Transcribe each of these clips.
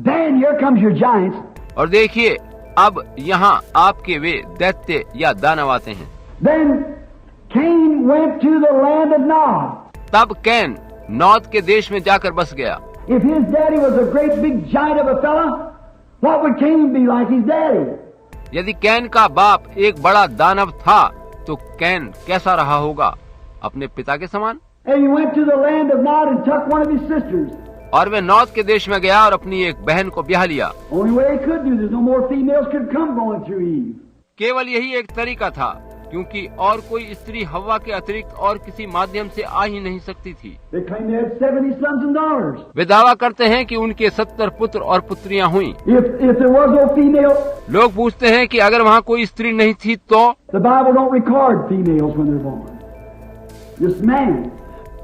Then here comes your giants. और देखिए अब यहाँ आपके वे दैत्य या दानव आते हैं। Then Cain went to the land of Nod. तब कैन नौद के देश में जाकर बस गया। If his daddy was a great big giant of a fella, what would Cain be like his daddy? यदि कैन का बाप एक बड़ा दानव था तो कैन कैसा रहा होगा अपने पिता के समान। And he went to the land of Nod and took one of his sisters. और वे नौद के देश में गया और अपनी एक बहन को ब्याह लिया। Only way he could do, there's no more females could come going through Eve. केवल यही एक तरीका था क्योंकि और कोई स्त्री हव्वा के अतिरिक्त और किसी माध्यम से आ ही नहीं सकती थी। They claim they had 70 sons and daughters. वे दावा करते हैं कि उनके 70 पुत्र और पुत्रियां हुईं। If there was no female, लोग पूछते हैं कि अगर वहाँ कोई स्त्री नहीं थी तो the Bible don't record females when they're born. Just man.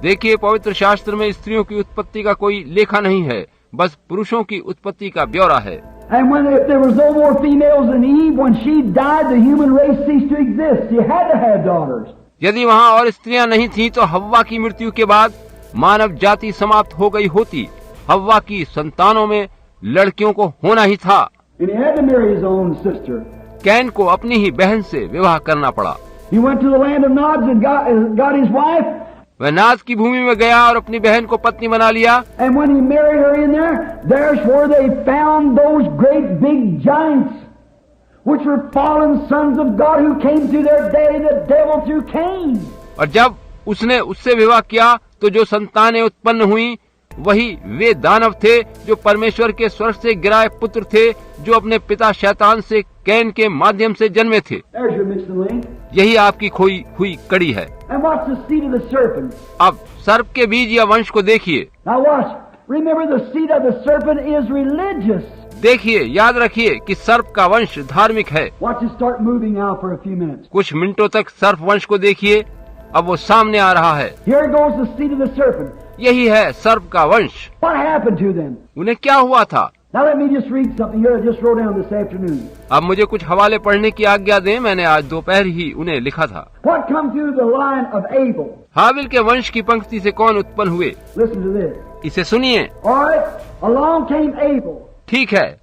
देखिए पवित्र शास्त्र में स्त्रियों की उत्पत्ति का कोई लेखा नहीं है, बस पुरुषों की उत्पत्ति का ब्यौरा है। And if there was no more females than Eve, when she died, the human race ceased to exist. She had to have daughters. यदि वहाँ और स्त्रियां नहीं थी तो हव्वा की मृत्यु के बाद मानव जाति समाप्त हो गई होती। हव्वा की संतानों में लड़कियों को होना ही था। And he had to marry his own sister. Can को अपनी ही बहन से विवाह करना पड़ा। He went to the land of Nod and got his wife. वह नाद की भूमि में गया और अपनी बहन को पत्नी बना लिया। And when he married her in there, there's where they found those great big giants, which were fallen sons of God who came to their daddy, the devil, through Cain. और जब उसने उससे विवाह किया तो जो संतानें उत्पन्न हुई वही वे दानव थे जो परमेश्वर के स्वर्ग से गिराए पुत्र थे, जो अपने पिता शैतान से कैन के माध्यम से जन्मे थे। There's your missing link. यही आपकी खोई हुई कड़ी है। And what's the seed of the serpent? अब सर्प के बीज या वंश को देखिए। Now watch. Remember, the seed of the serpent is religious. देखिए, याद रखिए कि सर्प का वंश धार्मिक है। Watch it start moving now for a few minutes. कुछ मिनटों तक सर्प वंश को देखिए, अब वो सामने आ रहा है। Here goes the seed of the serpent. यही है सर्प का वंश। What happened to them? उन्हें क्या हुआ था? Now let me just read something here I just wrote down this afternoon. अब मुझे कुछ हवाले पढ़ने की आज्ञा दें, मैंने आज दोपहर ही उन्हें लिखा था। What come through the line of Abel? हाबिल के वंश की पंक्ति से कौन उत्पन्न हुए? Listen to this. इसे सुनिए। All right, along came Abel. ठीक है,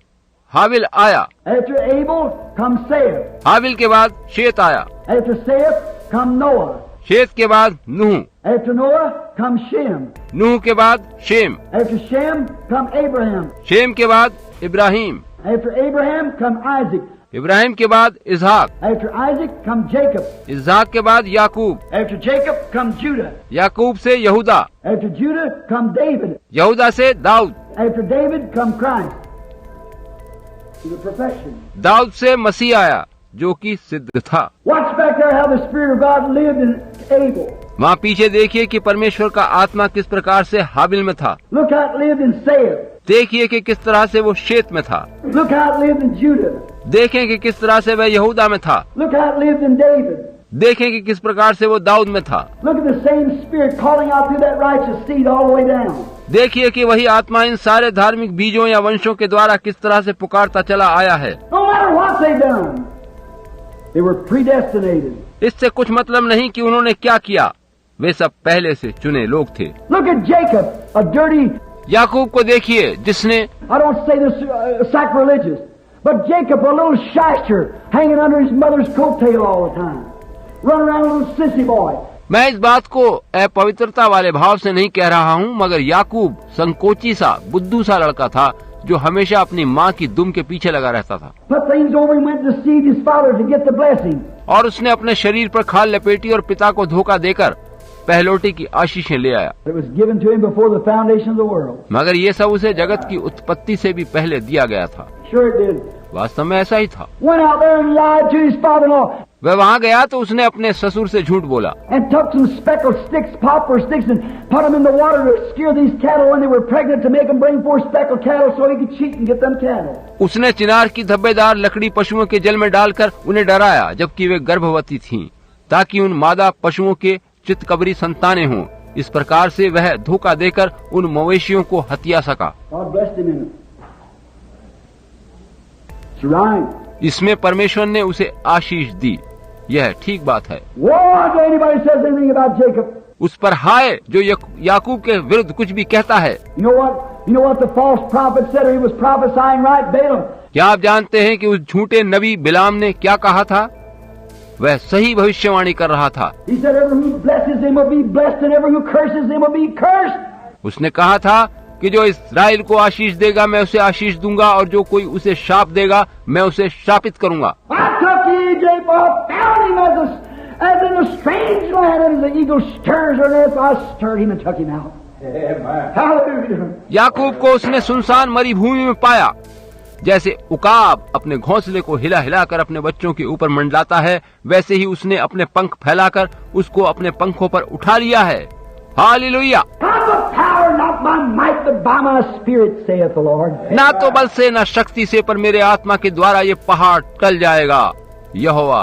हाबिल आया। After Abel comes Seth. हाबिल के बाद शेत आया। After Seth come Noah. शेत के बाद नूह। After Noah comes Shem. नूह के बाद Shem. After Shem come Abraham. Shem के बाद Ibrahim. After Abraham come Isaac. Ibrahim के बाद इसहाक। After Isaac come Jacob. इसहाक के बाद याकूब। After Jacob come Judah. याकूब से यहूदा। After Judah come David. यहूदा से Dawood. After David come Christ. To the perfection. Dawood से मसीह आया जो कि सिद्ध था। Watch back there how the Spirit of God lived in Abel. वहाँ पीछे देखिए कि परमेश्वर का आत्मा किस प्रकार से हाबिल में था। Look how it lived in Seth. देखिए कि किस तरह से वो शेत में था। Look how it lived in Judah. देखें कि किस तरह से वह यहूदा में था। Look how it lived in David. देखें कि किस प्रकार से वो दाऊद में था। Look at the same Spirit calling out through that righteous seed all the way down. देखिए कि वही आत्मा इन सारे धार्मिक बीजों या वंशों के द्वारा किस तरह से पुकारता चला आया है। No matter what they've done, they were predestinated. इससे कुछ मतलब नहीं कि उन्होंने क्या किया, वे सब पहले से चुने लोग थे। Look at Jacob, a dirty, याकूब को देखिए जिसने, I don't say this sacrilegious, but Jacob, a little shyster, hanging under his mother's coattail all the time, run around a little sissy boy. मैं इस बात को अपवित्रता वाले भाव से नहीं कह रहा हूँ, मगर याकूब संकोची सा बुद्धू सा लड़का था जो हमेशा अपनी माँ की दुम के पीछे लगा रहता था। Put things over and went to deceive his father to get the blessing. और उसने अपने शरीर पर खाल लपेटी और पिता को धोखा देकर पहलोटी की आशीषें ले आया। It was given to him before the foundation of the world. मगर ये सब उसे जगत की उत्पत्ति से भी पहले दिया गया था। Sure it did. वास्तव में ऐसा ही था। Went out there and lied to his father-in-law. वह वहाँ गया तो उसने अपने ससुर से झूठ बोला And took some speckled sticks, poplar sticks, and put them in the water to scare these cattle when they were pregnant to make them bring forth speckled cattle so he could cheat and get them cattle. उसने चिनार की धब्बेदार लकड़ी पशुओं के जल में डालकर उन्हें डराया जबकि वे गर्भवती थीं, ताकि उन मादा पशुओं के चित्तकबरी संतानें हों। इस प्रकार से वह धोखा देकर उन मवेशियों को हत्या सका। God blessed him in it. It's right. इसमें परमेश्वर ने उसे आशीष दी। यह ठीक बात है। Woe unto anybody who says anything about Jacob. उस पर हाय जो याकूब के विरुद्ध कुछ भी कहता है। You know what the false prophet said, or he was prophesying right, Balaam? क्या आप जानते हैं कि उस झूठे नबी बिलाम ने क्या कहा था? वह सही भविष्यवाणी कर रहा था। He said, "Everyone who blesses him will be blessed, and everyone who curses him will be cursed." उसने कहा था कि जो इस्राएल को आशीष देगा मैं उसे आशीष दूंगा, और जो कोई उसे शाप देगा मैं उसे शापित करूंगा। I took Egypt, found him as in a strange land, and as the eagle stirs her nest, I stirred him and took him out. Hallelujah. याकूब को उसने सुनसान मरुभूमि में पाया। जैसे उकाब अपने घोंसले को हिला हिलाकर अपने बच्चों के ऊपर मंडलाता है, वैसे ही उसने अपने पंख फैलाकर उसको अपने पंखों पर उठा लिया है। Hallelujah. Not by power, not by might, but by my spirit, saith the Lord. ना तो बल से ना शक्ति से, पर मेरे आत्मा के द्वारा ये पहाड़ टल जाएगा, यहोवा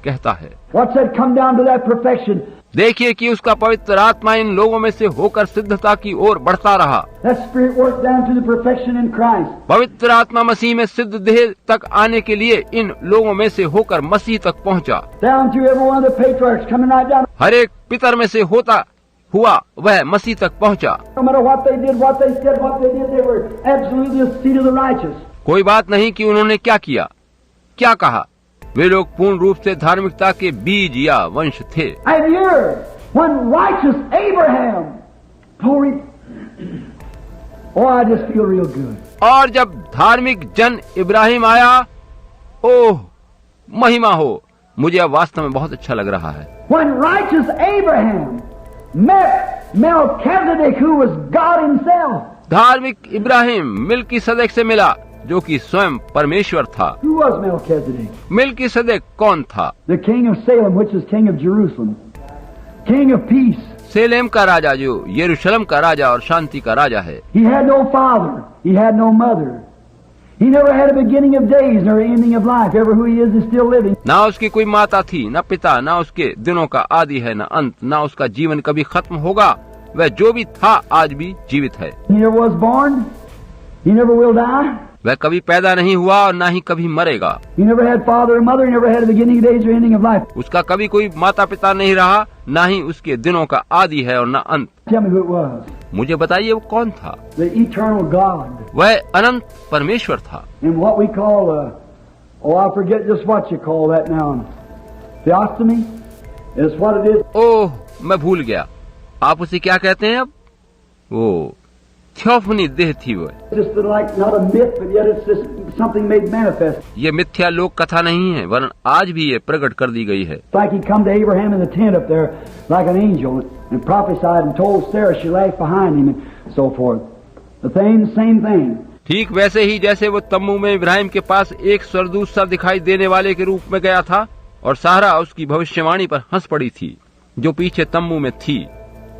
कहता है। What's that come down to that perfection? देखिए कि उसका पवित्र आत्मा इन लोगों में से होकर सिद्धता की ओर बढ़ता रहा। That spirit worked down to the perfection in Christ. पवित्र आत्मा मसीह में सिद्ध देह तक आने के लिए इन लोगों में से होकर मसीह तक पहुंचा। Down through every one of the patriarchs, coming right down. हर एक पितर में से होता हुआ वह मसीह तक पहुंचा। No matter what they did, what they said, what they did, they were absolutely the seed of the righteous. कोई बात नहीं कि उन्होंने क्या किया, क्या कहा, वे लोग पूर्ण रूप से धार्मिकता के बीज या वंश थे। And here, when righteous Abraham, glory, oh, I just feel real good. और जब धार्मिक जन इब्राहिम आया, ओह महिमा हो, मुझे अब वास्तव में बहुत अच्छा लग रहा है। When righteous Abraham met Melchizedek, who was God himself. धार्मिक इब्राहिम मिल्कीसदेक से मिला, जो कि स्वयं परमेश्वर था। Who was Melchizedek? मिल्कीसदेक कौन था? The king of Salem, which is king of Jerusalem, king of peace. सेलेम का राजा, जो यरूशलेम का राजा और शांति का राजा है। He had no father, he had no mother, he never had a beginning of days nor ending of life. Ever who he is still living. ना उसकी कोई माता थी, न पिता, न उसके दिनों का आदि है, न अंत, न उसका जीवन कभी खत्म होगा। वह जो भी था आज भी जीवित है। He never was born, he never will die. वह कभी पैदा नहीं हुआ और न ही कभी मरेगा। He never had father or mother, he never had a beginning of days or ending of life. उसका कभी कोई माता पिता नहीं रहा, न ही उसके दिनों का आदि है और न अंत। Tell me who it was. मुझे बताइए वो कौन था? The eternal God. वह अनंत परमेश्वर था। And what we call, oh, I forget just what you call that now. Theophany is what it is. ओह, मैं भूल गया, आप उसे क्या कहते हैं अब? वो थियोफनी देह थी। वो Just like not a myth, but yet it's just something made manifest. ये मिथ्या लोक कथा नहीं है, वरन आज भी ये प्रकट कर दी गई है। It's like he come to Abraham in the tent up there like an angel and prophesied and told Sarah she laughed behind him and so forth. The same thing. ठीक वैसे ही जैसे वो तम्बू में इब्राहिम के पास एक स्वर्गदूत सा दिखाई देने वाले के रूप में गया था और सारा उसकी भविष्यवाणी पर हंस पड़ी थी जो पीछे तम्बू में थी,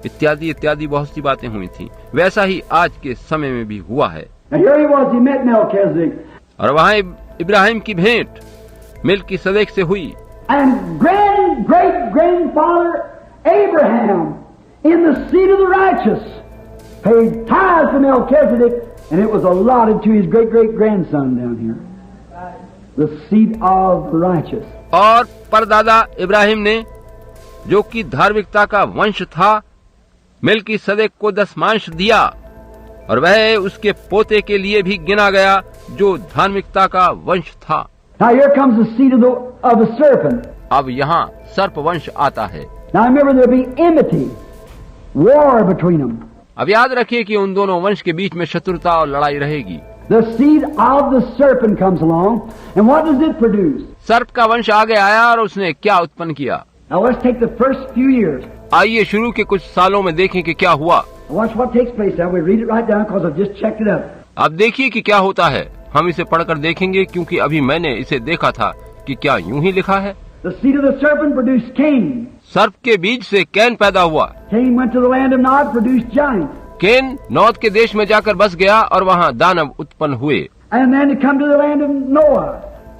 इत्यादि इत्यादि बहुत सी बातें हुई थी। वैसा ही आज के समय में भी हुआ है। And here he was, he met Melchizedek. और वहाँ इब्राहिम की भेंट मिल्कीसदेक से हुई। And great grandfather Abraham, in the seed of the righteous, paid tithes to Melchizedek, and it was allotted to his great grandson down here. The seed of the righteous. और परदादा इब्राहिम ने, जो कि धार्मिकता का वंश था, मिल्कीसदेक को दशमांश दिया और वह उसके पोते के लिए भी गिना गया जो धार्मिकता का वंश था। Now here comes the seed of the serpent. अब यहाँ सर्प वंश आता है। Now remember there'll be enmity, war between them. अब याद रखिए कि उन दोनों वंश के बीच में शत्रुता और लड़ाई रहेगी। The seed of the serpent comes along, and what does it produce? सर्प का वंश आगे आया और उसने क्या उत्पन्न किया? Now let's take the first few years. आइए शुरू के कुछ सालों में देखें कि क्या हुआ। Watch what takes place now. We read it right down because I've just checked it up. अब देखिए कि क्या होता है। हम इसे पढ़कर देखेंगे क्योंकि अभी मैंने इसे देखा था कि क्या यूं ही लिखा है। The seed of the serpent produced Cain. सर्प के बीज से कैन पैदा हुआ। Cain went to the land of Nod, produced giants. Cain Nod के देश में जाकर बस गया और वहाँ दानव उत्पन्न हुए। And then to come to the land of Noah.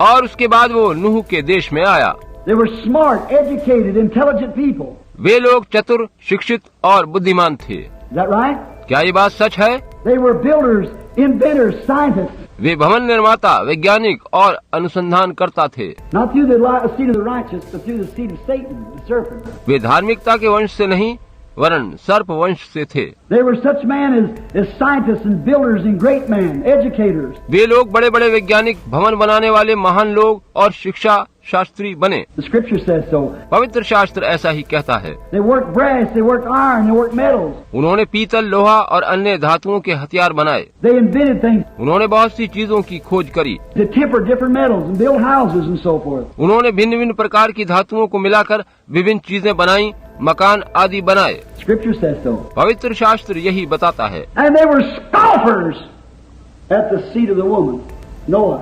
और उसके बाद वो नूह के देश में आया। They were smart, educated, intelligent people. वे लोग चतुर, शिक्षित और बुद्धिमान थे। Is that right? क्या ये बात सच है? They were builders, inventors, scientists. वे भवन निर्माता, वैज्ञानिक और अनुसंधान करता थे। Not through the seed of the righteous, but through the seed of Satan, the serpent. वे धार्मिकता के वंश से नहीं, वरन सर्प वंश से थे। They were such men as scientists and builders and great men, educators. वे लोग बड़े बड़े वैज्ञानिक, भवन बनाने वाले महान लोग और शिक्षा शास्त्री बने। The Scripture says so. पवित्र शास्त्र ऐसा ही कहता है। They worked brass, they worked iron, they worked metals. उन्होंने पीतल, लोहा और अन्य धातुओं के हथियार बनाए। They invented things उन्होंने बहुत सी चीजों की खोज करी। to temper different metals and build houses and so forth. उन्होंने भिन्न भिन्न प्रकार की धातुओं को मिलाकर विभिन्न चीजें बनाई, मकान आदि बनाए। Scripture says so. पवित्र शास्त्र यही बताता है। And they were scoffers at the seed of the woman, Noah,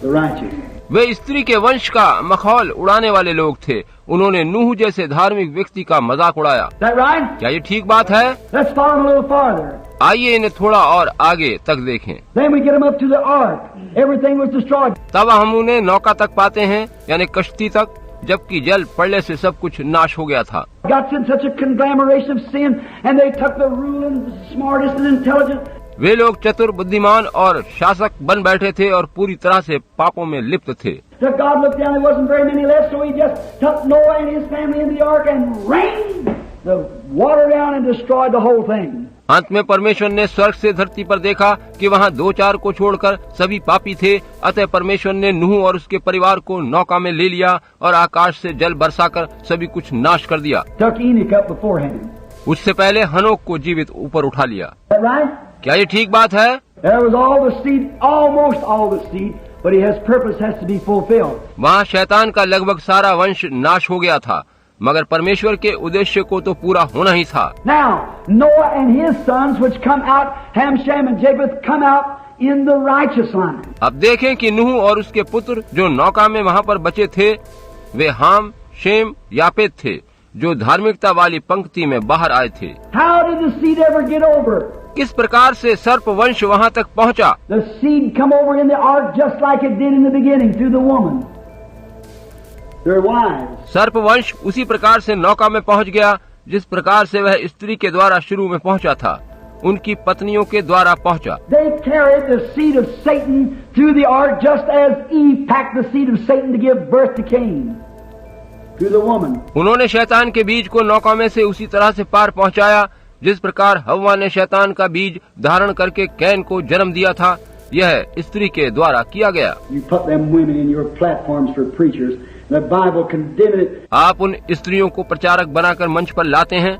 the righteous. वे स्त्री के वंश का मखौल उड़ाने वाले लोग थे। उन्होंने नूह जैसे धार्मिक व्यक्ति का मजाक उड़ाया। Is that right? क्या ये ठीक बात है? Let's follow them a little farther. आइए इन्हें थोड़ा और आगे तक देखें। Then we get them up to the ark. Everything was destroyed. तब हम उन्हें नौका तक पाते हैं, यानी कश्ती तक, जबकि जल पड़ने से सब कुछ नाश हो गया था। Got in such a conglomeration of sin, and they took the ruling, the smartest and intelligent. वे लोग चतुर, बुद्धिमान और शासक बन बैठे थे और पूरी तरह से पापों में लिप्त थे। So God looked down, there wasn't very many left, so he just took Noah and his family in the ark and rained the water down and destroyed the whole thing. अंत में परमेश्वर ने स्वर्ग से धरती पर देखा कि वहाँ 2-4 को छोड़कर सभी पापी थे, अतः परमेश्वर ने नूह और उसके परिवार को नौका में ले लिया और आकाश से जल बरसाकर सभी कुछ नाश कर दिया। Took Enoch up beforehand. उससे पहले हनोक को जीवित ऊपर उठा लिया। Is that right? क्या ये ठीक बात है? There was all the seed, almost all the seed, but his purpose has to be fulfilled. वहाँ शैतान का लगभग सारा वंश नाश हो गया था, मगर परमेश्वर के उद्देश्य को तो पूरा होना ही था। Now, Noah and his sons, which come out, Ham, Shem, and Japheth, come out in the righteous line. अब देखें कि नूह और उसके पुत्र जो नौका में वहाँ पर बचे थे, वे हाम, शेम, यापेत थे, जो धार्मिकता वाली पंक्ति में बाहर आए थे। How did the seed ever get over? किस प्रकार से सर्प वंश वहाँ तक पहुँचा? The seed come over in the ark just like it did in the beginning through the woman. Their wives. सर्प वंश उसी प्रकार से नौका में पहुँच गया जिस प्रकार से वह स्त्री के द्वारा शुरू में पहुँचा था, उनकी पत्नियों के द्वारा पहुँचा। They carried the seed of Satan through the ark just as Eve packed the seed of Satan to give birth to Cain. Through the woman. उन्होंने शैतान के बीज को नौका में से उसी तरह से पार पहुँचाया जिस प्रकार हव्वा ने शैतान का बीज धारण करके कैन को जन्म दिया था, यह स्त्री के द्वारा किया गया। You put them women in your platforms for preachers. The Bible condemned it. आप उन स्त्रियों को प्रचारक बनाकर मंच पर लाते हैं,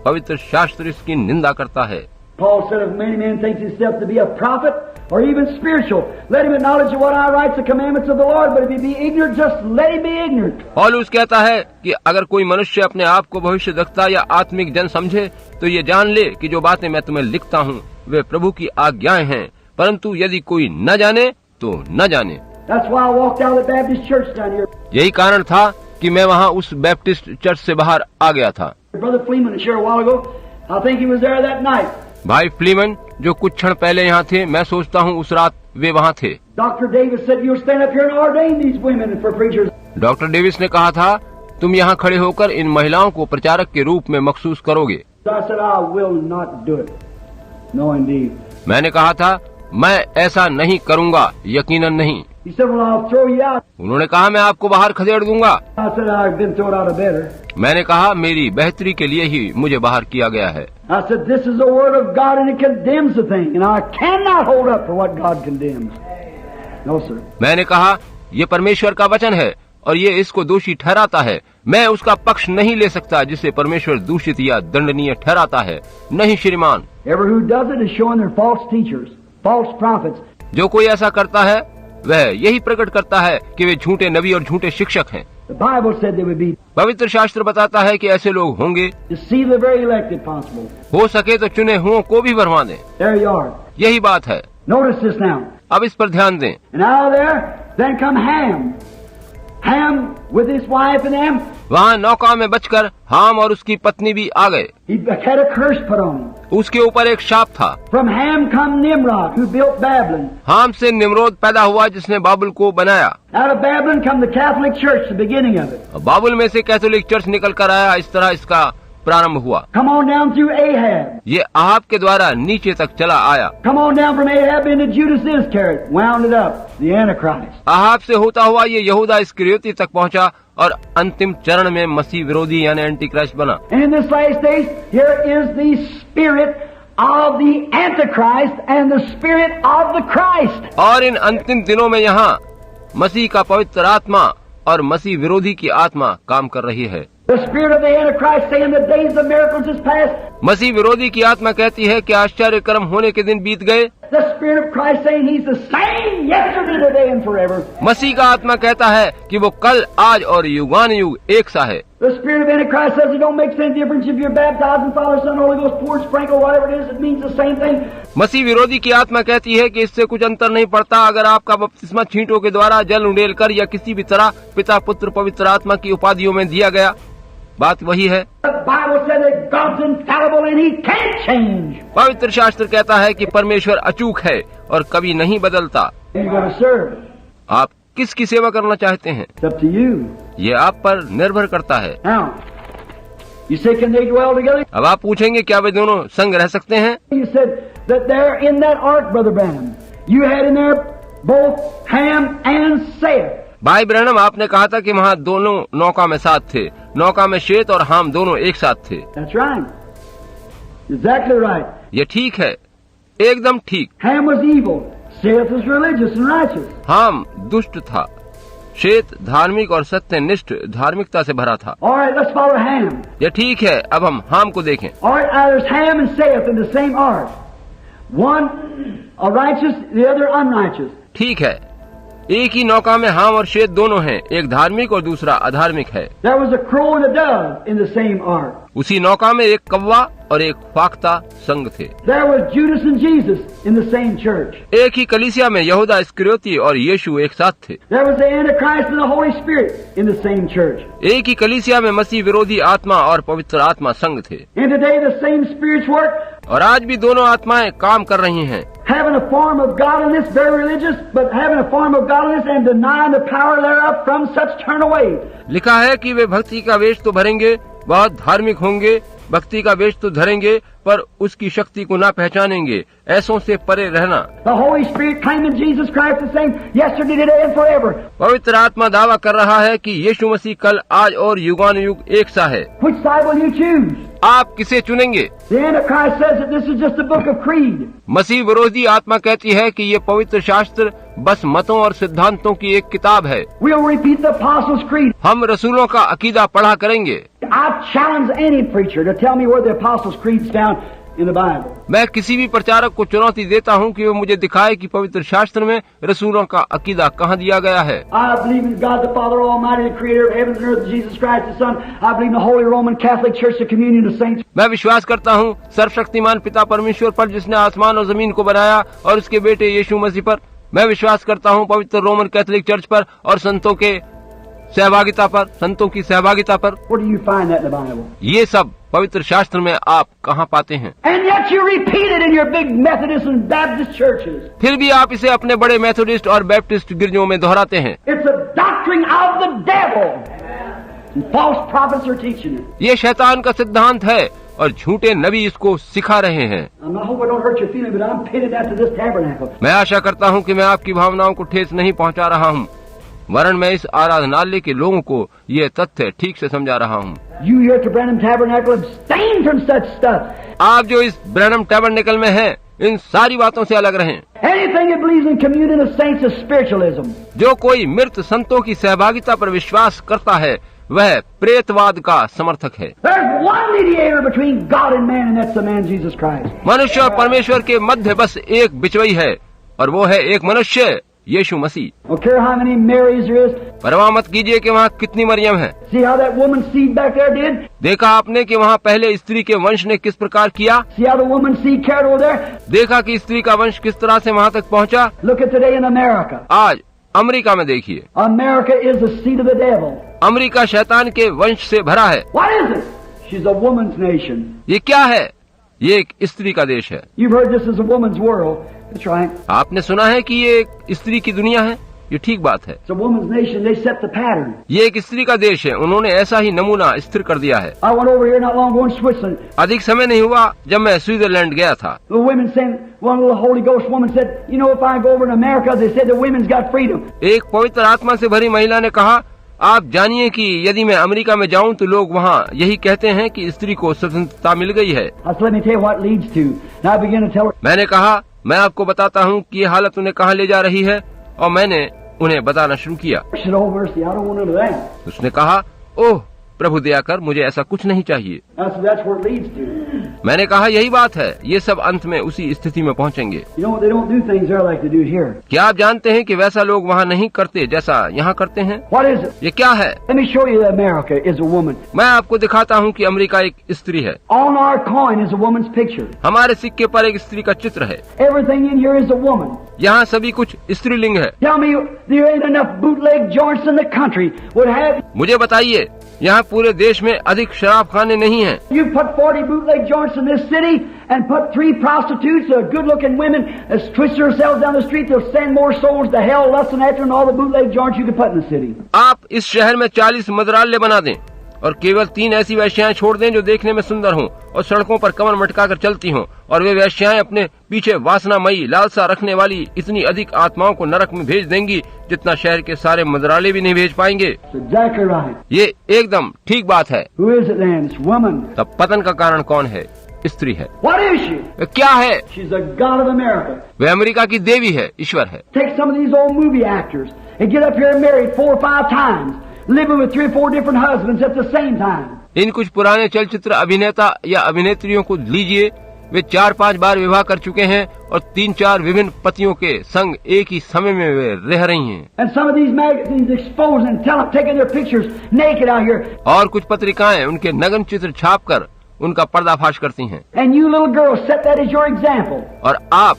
पवित्र शास्त्र इसकी निंदा करता है। Paul said, if any man thinks himself to be a prophet or even spiritual, let him acknowledge what I write the commandments of the Lord, but if he be ignorant, just let him be ignorant. पौलुस कहता है कि अगर कोई मनुष्य अपने आप को भविष्यद्वक्ता या आत्मिक जन समझे तो ये जान ले कि जो बातें मैं तुम्हें लिखता हूँ वे प्रभु की आज्ञाएं हैं, परंतु यदि कोई न जाने तो न जाने। That's why I walked out of the Baptist church down here. यही कारण था कि मैं वहाँ उस बैप्टिस्ट चर्च से बाहर आ गया था। Brother Fleeman was here a while ago. I think he was there that night. भाई फ्लीमन जो कुछ क्षण पहले यहाँ थे, मैं सोचता हूँ उस रात वे वहाँ थे। Dr. Davis said, you'll stand up here and ordain these women for preachers. Doctor Davis ने कहा था, तुम यहाँ खड़े होकर इन महिलाओं को प्रचारक के रूप में मखसूस करोगे। So I said, I will not do it. No, indeed. मैंने कहा था, मैं ऐसा नहीं करूँगा, यकीनन नहीं। He said, well, I'll throw you out. उन्होंने कहा, मैं आपको बाहर खदेड़ दूंगा। I said, I've been thrown out of better. मैंने कहा, मेरी बेहतरी के लिए ही मुझे बाहर किया गया है। I said, this is the word of God and it condemns the thing, and I cannot hold up for what God condemns. No, sir. मैंने कहा, ये परमेश्वर का वचन है और ये इसको दोषी ठहराता है। मैं उसका पक्ष नहीं ले सकता जिसे परमेश्वर दूषित या दंडनीय ठहराता है। नहीं श्रीमान। Ever who does it is showing their false teachers, false prophets. जो कोई ऐसा करता है वह यही प्रकट करता है कि वे झूठे नबी और झूठे शिक्षक हैं। The Bible said there would be. पवित्र शास्त्र बताता है कि ऐसे लोग होंगे। Deceive the very elect if possible. हो सके तो चुने हुओं को भी भरवा दें। There you are. यही बात है। Notice this now. अब इस पर ध्यान दें। And out of there, then come Ham. Ham with his wife and them. वहाँ नौका में बचकर हाम और उसकी पत्नी भी आ गए। He had a curse put on him. उसके ऊपर एक शाप था। From Ham come Nimrod, who built Babylon. हाम से निम्रोद पैदा हुआ जिसने बाबुल को बनाया। Out of Babylon come the Catholic Church, the beginning of it. बाबुल में से कैथोलिक चर्च निकल कर आया। इस तरह इसका प्रारंभ हुआ। Come on down through Ahab. ये आहाब के द्वारा नीचे तक चला आया। Come on down from Ahab into Judas Iscariot, wound it up, the Antichrist. Ahab से होता हुआ ये यहूदा इस्करियोती तक पहुंचा और अंतिम चरण में मसीह विरोधी यानी एंटी क्राइस्ट बना। And in this last days, here is the spirit of the Antichrist and the spirit of the Christ. और इन अंतिम दिनों में यहाँ मसीह का पवित्र आत्मा और मसीह विरोधी की आत्मा काम कर रही है। The spirit of the Antichrist saying the days of miracles is past. मसीह विरोधी की आत्मा कहती है कि आश्चर्य कर्म होने के दिन बीत गए। The spirit of Christ saying he's the same yesterday, today and forever. मसीह का आत्मा कहता है कि वो कल, आज और युगान युग एक सा है। The spirit of Antichrist says it don't make any difference if you're baptized in Father, Son, Holy Ghost, poured, sprinkled, whatever it is, it means the same thing. मसीह विरोधी की आत्मा कहती है कि इससे कुछ अंतर नहीं पड़ता अगर आपका बपतिस्मा छींटों के द्वारा जल उंडेल कर या किसी भी तरह पिता, पुत्र, पवित्र आत्मा की उपाधियों में दिया गया। बात वही है। The Bible says that God's infallible and He can't change. पवित्र शास्त्र कहता है कि परमेश्वर अचूक है और कभी नहीं बदलता। You're going to serve. आप किसकी सेवा करना चाहते हैं, It's up to you. ये आप पर निर्भर करता है। Now, you say, can they dwell together? अब आप पूछेंगे क्या वे दोनों संग रह सकते हैं? You said that there in that ark, Brother Branham, you had in there both Ham and Seth. भाई ब्रैनम, आपने कहा था कि वहाँ दोनों नौका में साथ थे। नौका में शेत और हाम दोनों एक साथ थे। That's right. Exactly right. ये ठीक है, एकदम ठीक। Ham was evil. Seth was religious and righteous. हाम दुष्ट था, शेत धार्मिक और सत्यनिष्ठ धार्मिकता से भरा था। All right, let's follow Ham. ये ठीक है, अब हम हाम को देखें। All right, now there's Ham and Seth in the same ark. One a righteous, the other unrighteous. ठीक है, एक ही नौका में हाम और शेत दोनों हैं, एक धार्मिक और दूसरा अधार्मिक है। There was a crow and a dove in the same ark. उसी नौका में एक कौवा और एक फाख्ता संग थे। There was Judas and Jesus in the same church. एक ही कलीसिया में यहूदा इस्करियोती और यीशु एक साथ थे। There was the Antichrist and the Holy Spirit in the same church. एक ही कलीसिया में मसीह विरोधी आत्मा और पवित्र आत्मा संग थे। And today the same spirits work, और आज भी दोनों आत्माएं काम कर रही हैं, having a form of godliness, very religious, but having a form of godliness and denying the power thereof, from such turn away. लिखा है कि वे भक्ति का वेश तो भरेंगे, बहुत धार्मिक होंगे, भक्ति का वेश तो धरेंगे, पर उसकी शक्ति को ना पहचानेंगे, ऐसों से परे रहना। The Holy Spirit claiming Jesus Christ the same yesterday, today and forever. पवित्र आत्मा दावा कर रहा है कि यीशु मसीह कल, आज और युगान युग एक सा है। Which side will you choose? आप किसे चुनेंगे? The Antichrist says that this is just a book of creed. मसीह विरोधी आत्मा कहती है कि ये पवित्र शास्त्र बस मतों और सिद्धांतों की एक किताब है। We'll repeat the Apostles' Creed. हम रसूलों का अकीदा पढ़ा करेंगे। I challenge any preacher to tell me where the Apostles' Creed's found in the Bible. मैं किसी भी प्रचारक को चुनौती देता हूँ कि वो मुझे दिखाए कि पवित्र शास्त्र में रसूलों का अकीदा कहाँ दिया गया है। I believe in God the Father Almighty, the Creator of heaven and earth, Jesus Christ the Son. I believe in the Holy Roman Catholic Church, the communion of saints. मैं विश्वास करता हूँ सर्वशक्तिमान पिता परमेश्वर पर, जिसने आसमान और जमीन को बनाया, और उसके बेटे यीशु मसीह पर। मैं विश्वास करता हूँ पवित्र रोमन कैथोलिक चर्च पर और संतों की सहभागिता पर। Where do you find that in the Bible? ये सब पवित्र शास्त्र में आप कहाँ पाते हैं? And yet you repeat it in your big Methodist and Baptist churches. फिर भी आप इसे अपने बड़े मेथोडिस्ट और बैप्टिस्ट गिरजों में दोहराते हैं। It's a doctrine of the devil. And false prophets are teaching it. ये शैतान का सिद्धांत है और झूठे नबी इसको सिखा रहे हैं। I hope I don't hurt your feeling, but I'm pitted that to this tabernacle. मैं आशा करता हूँ कि मैं आपकी भावनाओं को ठेस नहीं पहुँचा रहा हूँ, वरन मैं इस आराधनालय के लोगों को ये तथ्य ठीक से समझा रहा हूँ। You here at the Branham Tabernacle abstain from such stuff. आप जो इस ब्रैनम टैबरनेकल में हैं, इन सारी बातों से अलग रहें। Anything that believes in communion of saints is spiritualism. जो कोई मृत संतों की सहभागिता पर विश्वास करता है वह प्रेतवाद का समर्थक है। There's one mediator between God and man, and that's the man Jesus Christ. मनुष्य और परमेश्वर के मध्य बस एक बिचवई है, और वो है एक मनुष्य, यीशु मसीह। Don't care how many Marys there is. परवाह मत कीजिए कि वहाँ कितनी मरियम है। See how that woman's seed back there did? देखा आपने कि वहाँ पहले स्त्री के वंश ने किस प्रकार किया? See how the woman's seed carried over there? देखा कि स्त्री का वंश किस तरह से वहाँ तक पहुँचा? Look at today in America. आज अमेरिका में देखिए, America is the seed of the devil. America शैतान के वंश से भरा है। What is it? She's a woman's nation. ये क्या है? ये एक स्त्री का देश है। You've heard this is a woman's world. That's right. आपने सुना है कि ये एक स्त्री की दुनिया है। ये ठीक बात है। It's a woman's nation. They set the pattern. ये एक स्त्री का देश है, उन्होंने ऐसा ही नमूना स्थिर कर दिया है। I went over here not long ago in Switzerland. अधिक समय नहीं हुआ जब मैं स्विट्जरलैंड गया था। The women saying, one little Holy Ghost woman said, you know, if I go over in America, they said the women's got freedom. एक पवित्र आत्मा से भरी महिला ने कहा आप जानिए कि यदि मैं अमेरिका में जाऊं तो लोग वहाँ यही कहते हैं कि स्त्री को स्वतंत्रता मिल गई है। मैंने कहा मैं आपको बताता हूँ कि ये हालत उन्हें कहाँ ले जा रही है, और मैंने उन्हें बताना शुरू किया। उसने कहा, ओह प्रभु दया कर, मुझे ऐसा कुछ नहीं चाहिए। मैंने कहा यही बात है, ये सब अंत में उसी स्थिति में पहुंचेंगे। क्या आप जानते हैं कि वैसा लोग वहाँ नहीं करते जैसा यहाँ करते हैं? ये क्या है? मैं आपको दिखाता हूँ कि अमेरिका एक स्त्री है। हमारे सिक्के पर एक स्त्री का चित्र है। यहाँ सभी कुछ स्त्रीलिंग है। मुझे बताइए, यहाँ पूरे देश में अधिक शराब खाने नहीं हैं। You put 40 bootleg joints in this city and put 3 prostitutes, good-looking women, twist themselves down the street. They'll send more souls to hell, lusting after, and all the bootleg joints you can put in the city. आप इस शहर में 40 मदराले बना दें और केवल 3 ऐसी वेश्याएं छोड़ दें जो देखने में सुंदर हों और सड़कों पर कमर मटका कर चलती हों, और वे वेश्याएं अपने पीछे वासनामयी लालसा रखने वाली इतनी अधिक आत्माओं को नरक में भेज देंगी जितना शहर के सारे मदराले भी नहीं भेज पाएंगे। Exactly right. ये एकदम ठीक बात है। Who is it then? It's woman. तब पतन का कारण कौन है? स्त्री है। What is she? वे क्या है? She's the God of America. Way America की देवी है, ईश्वर है। Take some of these old movie actors and get up here and married 4 or 5 times, living with 3 or 4 different husbands at the same time. इन कुछ पुराने चलचित्र अभिनेता या अभिनेत्रियों को लीजिए, वे 4-5 बार विवाह कर चुके हैं और 3-4 विभिन्न पतियों के संग एक ही समय में वे रह रही हैं। And some of these magazines exposing and taking their pictures naked out here. और कुछ पत्रिकाएं उनके नग्न चित्र छापकर उनका पर्दाफाश करती हैं। And you little girls set that as your example. और आप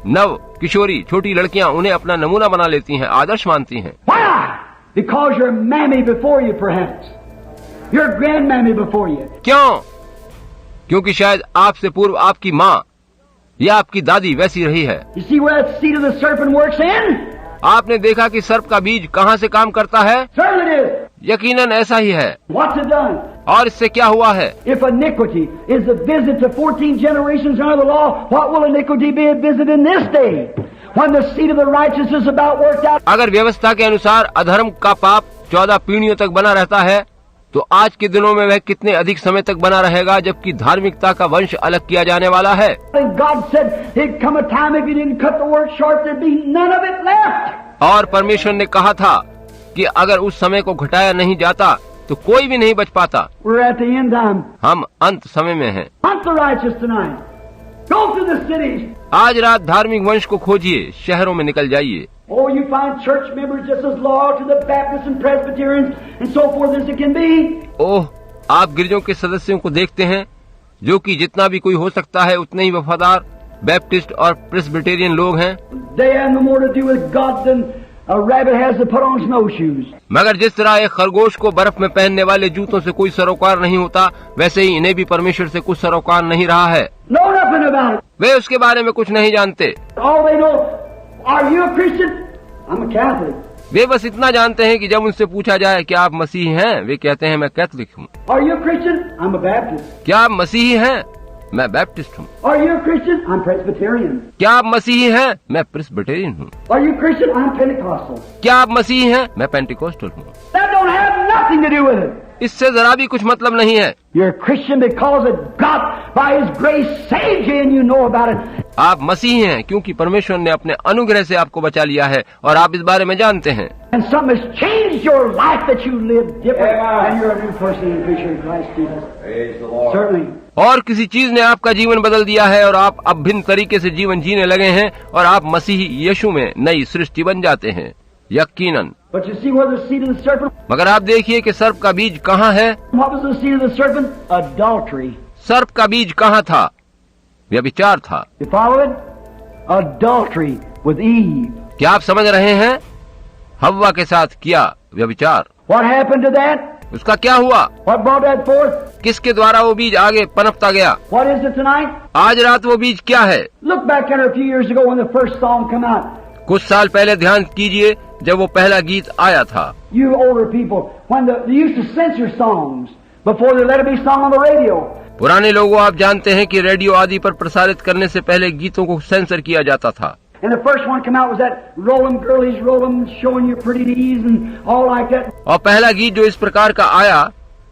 नव किशोरी छोटी लड़कियां उन्हें अपना नमूना बना लेती हैं, आदर्श मानती हैं। Why? Because your mammy before you, perhaps. Your grandmammy before you. क्यों? क्योंकि शायद आपसे पूर्व आपकी माँ या आपकी दादी वैसी रही है। You see where that seed of the serpent works in? आपने देखा कि सर्प का बीज कहाँ से काम करता है? Certainly it is. यकीनन ऐसा ही है। What's it done? और इससे क्या हुआ है? If iniquity is a visit to 14 generations under the law, what will iniquity be a visit in this day? When the seed of the righteous is about worked out. अगर व्यवस्था के अनुसार अधर्म का पाप 14 पीढ़ियों तक बना रहता है, तो आज के दिनों में वह कितने अधिक समय तक बना रहेगा जबकि धार्मिकता का वंश अलग किया जाने वाला है। और परमेश्वर ने कहा था कि अगर उस समय को घटाया नहीं जाता तो कोई भी नहीं बच पाता। हम अंत समय में हैं। आज रात धार्मिक वंश को खोजिए, शहरों में निकल जाइए। Oh, you find church members just as loyal to the Baptists and Presbyterians and so forth as it can be. ओह, आप गिरजों के सदस्यों को देखते हैं जो कि जितना भी कोई हो सकता है उतने ही वफादार बैप्टिस्ट और प्रेस्बिटेरियन लोग हैं। They have no more to do with God than a rabbit has to put on snowshoes. मगर जिस तरह एक खरगोश को बर्फ में पहनने वाले जूतों से कोई सरोकार नहीं होता, वैसे ही इन्हें भी परमेश्वर से कुछ सरोकार नहीं रहा है। Know nothing about it. वे उसके बारे में कुछ नहीं जानते। All they know, are you a Christian? I'm a Catholic. वे बस इतना जानते हैं कि जब उनसे पूछा जाए कि आप मसीही हैं, वे कहते हैं मैं कैथलिक हूँ। Are you a Christian? I'm a Baptist. क्या आप मसीही हैं? मैं बैप्टिस्ट हूँ। Are you a Christian? I'm Presbyterian. क्या आप मसीही हैं? मैं प्रेस्बिटेरियन हूँ। Are you a Christian? I'm Pentecostal. क्या आप मसीही हैं? मैं पेंटिकोस्टल हूँ। That don't have nothing to do with it. इससे जरा भी कुछ मतलब नहीं है। You're a Christian because that God, by His grace, saved you and you know about it. आप mसीही हैं क्योंकि परमेश्वर ने अपने अनुग्रह से आपको बचा लिया है और आप इस बारे में जानते हैं। And something has changed your life that you live different and you're a new person in Christ Jesus. Praise the Lord. Certainly. और किसी चीज ने आपका जीवन बदल दिया है और आप अब भिन्न तरीके से जीवन जीने लगे हैं और आप मसीही यीशु में नई सृष्टि बन जाते हैं, यकीनन। But you see where the seed of the serpent? मगर आप देखिए कि सर्प का बीज कहाँ है? What was the seed of the serpent? Adultery. सर्प का बीज कहाँ था? व्यभिचार था। You follow it? Adultery with Eve. क्या आप समझ रहे हैं? हव्वा के साथ किया व्यभिचार। What happened to that? उसका क्या हुआ? What brought that forth? किसके द्वारा वो बीज आगे पनपता गया? What is it tonight? आज रात वो बीज क्या है? Look back at it a few years ago when the first song came out. कुछ साल पहले ध्यान कीजिए जब वो पहला गीत आया था। You older people, when they used to censor songs before they let it be sung on the radio. पुराने लोगों, आप जानते हैं कि रेडियो आदि पर प्रसारित करने से पहले गीतों को सेंसर किया जाता था। And the first one come out was that roll 'em girlies, roll 'em, showing your pretty knees and all like that. और पहला गीत जो इस प्रकार का आया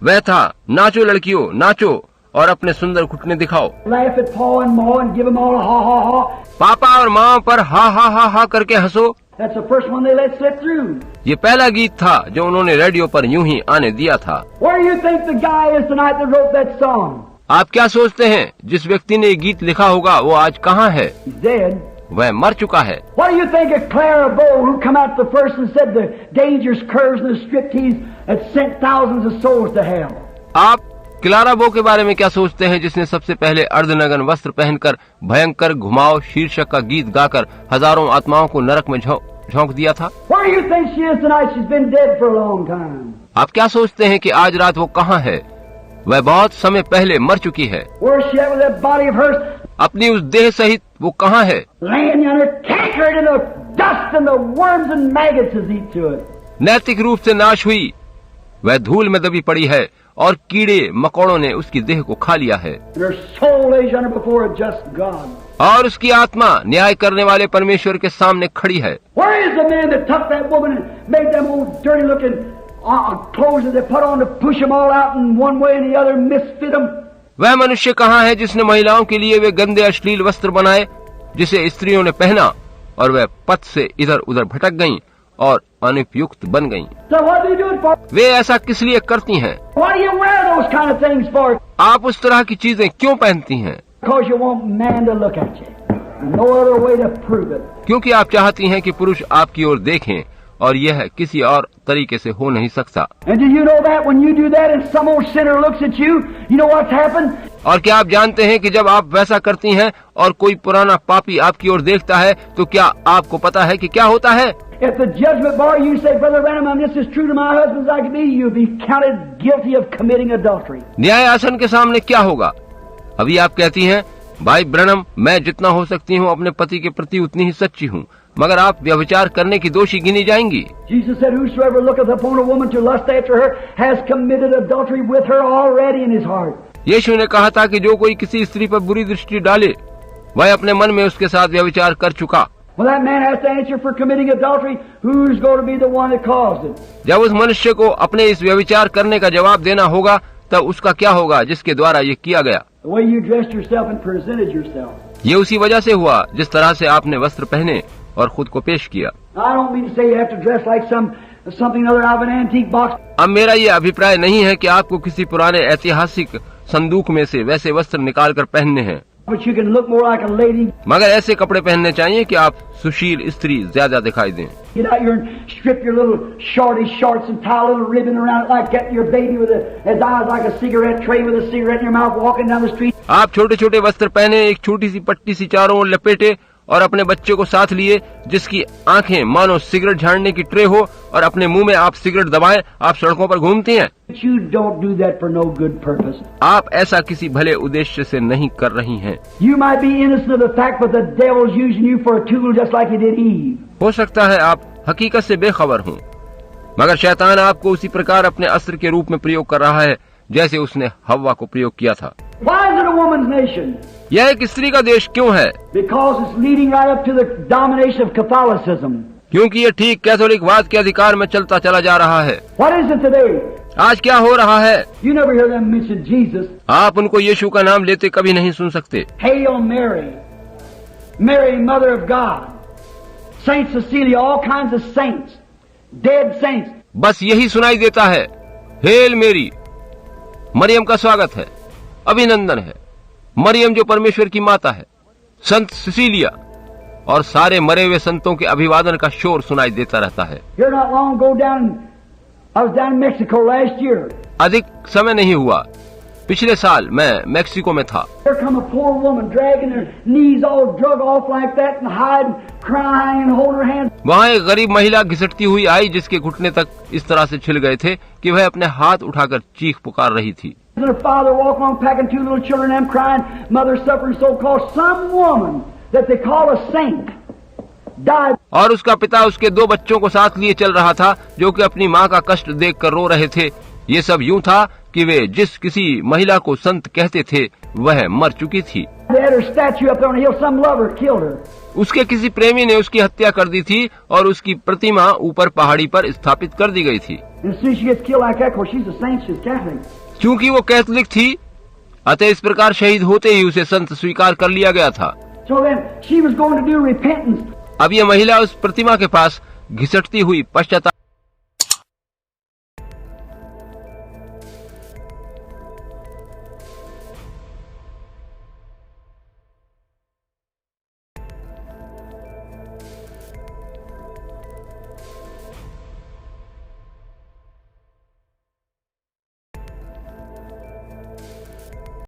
वह था नाचो लड़कियों नाचो और अपने सुंदर घुटने दिखाओ। Laugh at Pa and Ma and give 'em all a ha ha ha. पापा और माँ पर हा हा हा हा करके हंसो। That's the first one they let slip through. ये पहला गीत था जो उन्होंने रेडियो पर यूं ही आने दिया था। Where do you think the guy is tonight that wrote that song? आप क्या सोचते हैं जिस व्यक्ति ने ये गीत लिखा होगा वो आज कहाँ है? He's dead. वह मर चुका है। What do you think of Clara Bow, who come out the first and said the dangerous curves and the striptease had sent thousands of souls to hell? आप क्लारा बो के बारे में क्या सोचते हैं जिसने सबसे पहले अर्धनग्न वस्त्र पहनकर भयंकर घुमाव शीर्षक का गीत गाकर हजारों आत्माओं को नरक में झोंक दिया था? Where do you think she is tonight? She's been dead for a long time. आप क्या सोचते हैं कि आज रात वो कहाँ है? वह बहुत समय पहले मर चुकी है। Where is she at with that body of hers? अपनी उस देह सहित वो कहाँ है? Laying yonder, cankered in the dust and the worms and maggots has eat to it. नैतिक रूप से नाश हुई, वह धूल में दबी पड़ी है और कीड़े मकोड़ों ने उसकी देह को खा लिया है। And her soul lays yonder before a just God. और उसकी आत्मा न्याय करने वाले परमेश्वर के सामने खड़ी है। Where is the man that took that woman and made them old dirty looking clothes that they put on to push them all out in one way and the other misfit them? वह मनुष्य कहाँ है जिसने महिलाओं के लिए वे गंदे अश्लील वस्त्र बनाए जिसे स्त्रियों ने पहना और वह पथ से इधर उधर भटक गईं और अनुपयुक्त बन गईं। So what do you do it for? वे ऐसा किस लिए करती हैं? Why do you wear those kind of things for? आप उस तरह की चीजें क्यों पहनती हैं? Because you want man to look at you. No other way to prove it. क्योंकि आप चाहती हैं कि पुरुष आपकी ओर देखें और यह किसी और तरीके से हो नहीं सकता। And do you know that when you do that and some old sinner looks at you, you know what's happened? और क्या आप जानते हैं कि जब आप वैसा करती हैं और कोई पुराना पापी आपकी ओर देखता है तो क्या आपको पता है कि क्या होता है? If the judgment bar you say, Brother Branham, this is true to my husband as I can be, you'll be counted guilty of committing adultery. न्याय आसन के सामने क्या होगा? अभी आप कहती हैं, भाई ब्रनम, मैं जितना हो सकती हूँ अपने पति के प्रति उतनी ही सच्ची हूँ, मगर आप व्यभिचार करने की दोषी गिनी जाएंगी। Jesus said, Whosoever looketh upon a woman to lust after her has committed adultery with her already in his heart. यीशु ने कहा था कि जो कोई किसी स्त्री पर बुरी दृष्टि डाले वह अपने मन में उसके साथ व्यभिचार कर चुका। Well, that man has to answer for committing adultery. Who's going to be the one that caused it? जब उस मनुष्य को अपने इस व्यभिचार करने का जवाब देना होगा तब उसका क्या होगा जिसके द्वारा ये किया गया? The way you dressed yourself and presented yourself. ये उसी वजह से हुआ जिस तरह से आपने वस्त्र पहने और खुद को पेश किया। I don't mean to say you have to dress like something other out of an antique box. अब मेरा ये अभिप्राय नहीं है कि आपको किसी पुराने ऐतिहासिक संदूक में से वैसे वस्त्र निकाल कर पहनने हैं, But you can look more like a lady. मगर ऐसे कपड़े पहनने चाहिए कि आप सुशील स्त्री ज्यादा दिखाई दें। Get out here and strip your little shorty shorts and tie a little ribbon around it like that. Your baby with his eyes like a cigarette tray with a cigarette in your mouth walking down the street. आप छोटे छोटे वस्त्र पहने, एक छोटी सी पट्टी सी चारों ओर लपेटे और अपने बच्चे को साथ लिए जिसकी आंखें मानो सिगरेट झाड़ने की ट्रे हो और अपने मुंह में आप सिगरेट दबाएं, आप सड़कों पर घूमती हैं। But you don't do that for no good purpose. आप ऐसा किसी भले उद्देश्य से नहीं कर रही हैं। You might be innocent of the fact, but the devil's using you for a tool just like he did Eve. हो सकता है आप हकीकत से बेखबर हों, मगर शैतान आपको उसी प्रकार अपने अस्त्र के रूप में प्रयोग कर रहा है जैसे उसने हव्वा को प्रयोग किया था। Why is it a woman's nation? यह एक स्त्री का देश क्यों है? Because it's leading right up to the domination of Catholicism. क्योंकि ये ठीक कैथोलिकवाद के अधिकार में चलता चला जा रहा है। What is it today? आज क्या हो रहा है? You never hear them mention Jesus. आप उनको यीशु का नाम लेते कभी नहीं सुन सकते। Hail Mary, Mary, Mother of God, Saint Cecilia, all kinds of saints, dead saints. बस यही सुनाई देता है, हेल मेरी, मरियम का स्वागत है, अभिनंदन है, मरियम जो परमेश्वर की माता है, संत सिसिलिया और सारे मरे हुए संतों के अभिवादन का शोर सुनाई देता रहता है। Here not long ago I was down in Mexico last year. अधिक समय नहीं हुआ, पिछले साल मैं मैक्सिको में था। There come a poor woman dragging her knees all drug off like that and hiding, crying and holding her hands. वहाँ एक गरीब महिला घिसटती हुई आई जिसके घुटने तक इस तरह से छिल गए थे कि वह अपने हाथ उठाकर चीख पुकार रही थी। And her father walking along packing two little children, them crying, mother suffering so called some woman that they call a saint died. और उसका पिता उसके दो बच्चों को साथ लिए चल रहा था जो कि अपनी माँ का कष्ट देखकर रो रहे थे ये सब यूं था कि वे जिस किसी महिला को संत कहते थे वह मर चुकी थी। They had her statue up there on a hill. Some lover killed her. उसके किसी प्रेमी ने उसकी हत्या कर दी थी और उसकी प्रतिमा ऊपर पहाड़ी पर स्थापित कर दी गई थी। And as soon as she gets killed like that, of course, she's a saint, she's Catholic. क्योंकि वो कैथोलिक थी, अतः इस प्रकार शहीद होते ही उसे संत स्वीकार कर लिया गया था। So then she was going to do repentance. अब ये महिला उस प्रतिमा के पास घिसटती हुई पश्चाताप